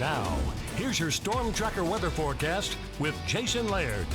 Now, here's your Storm Tracker weather forecast with Jason Laird.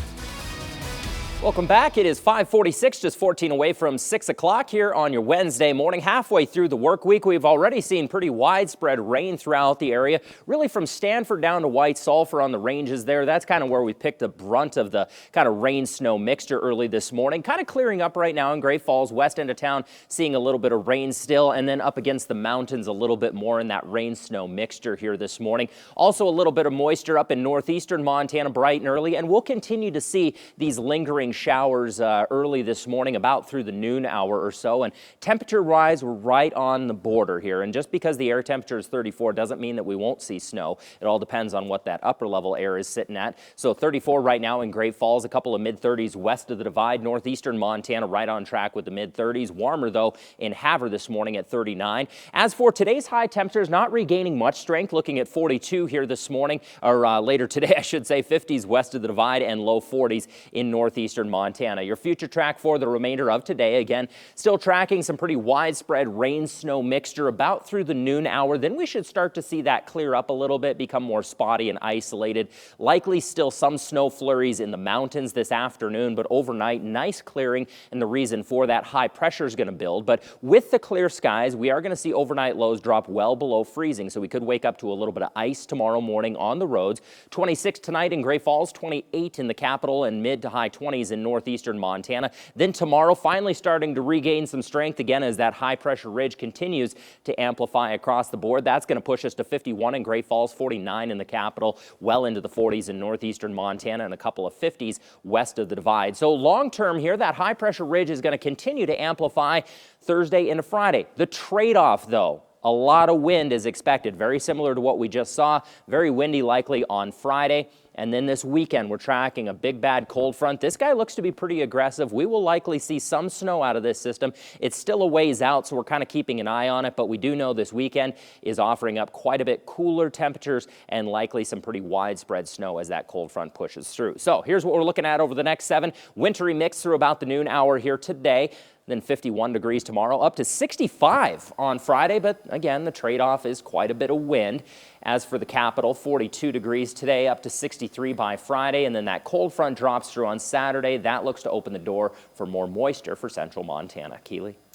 Welcome back. It is 5:46, just 14 away from 6 o'clock here on your Wednesday morning. Halfway through the work week, we've already seen pretty widespread rain throughout the area, really from Stanford down to White Sulphur on the ranges there. That's kind of where we picked the brunt of the kind of rain-snow mixture early this morning. Kind of clearing up right now in Great Falls, west end of town, seeing a little bit of rain still, and then up against the mountains a little bit more in that rain-snow mixture here this morning. Also a little bit of moisture up in northeastern Montana bright and early, and we'll continue to see these lingering showers early this morning, about through the noon hour or so. And temperature rise, we're right on the border here. And just because the air temperature is 34 doesn't mean that we won't see snow. It all depends on what that upper level air is sitting at. So 34 right now in Great Falls, a couple of mid-30s west of the divide. Northeastern Montana right on track with the mid-30s. Warmer though in Havre this morning at 39. As for today's high temperatures, not regaining much strength, looking at 42 here this morning, or later today I should say, 50s west of the divide and low 40s in northeastern Montana. Your future track for the remainder of today, again, still tracking some pretty widespread rain-snow mixture about through the noon hour. Then we should start to see that clear up a little bit, become more spotty and isolated. Likely still some snow flurries in the mountains this afternoon, but overnight, nice clearing, and the reason for that, high pressure is going to build. But with the clear skies, we are going to see overnight lows drop well below freezing, so we could wake up to a little bit of ice tomorrow morning on the roads. 26 tonight in Great Falls, 28 in the capital, and mid to high 20s in northeastern Montana. Then tomorrow finally starting to regain some strength again as that high pressure ridge continues to amplify across the board. That's going to push us to 51 in Great Falls, 49 in the capital, well into the 40s in northeastern Montana, and a couple of 50s west of the divide. So long term here, that high pressure ridge is going to continue to amplify Thursday into Friday. The trade-off though, a lot of wind is expected, very similar to what we just saw. Very windy likely on Friday. And then this weekend, we're tracking a big bad cold front. This guy looks to be pretty aggressive. We will likely see some snow out of this system. It's still a ways out, so we're kind of keeping an eye on it. But we do know this weekend is offering up quite a bit cooler temperatures and likely some pretty widespread snow as that cold front pushes through. So here's what we're looking at over the next 7. Wintry mix through about the noon hour here today. Then 51 degrees tomorrow, up to 65 on Friday. But again, the trade-off is quite a bit of wind. As for the capital, 42 degrees today, up to 63 by Friday. And then that cold front drops through on Saturday. That looks to open the door for more moisture for central Montana. Keeley.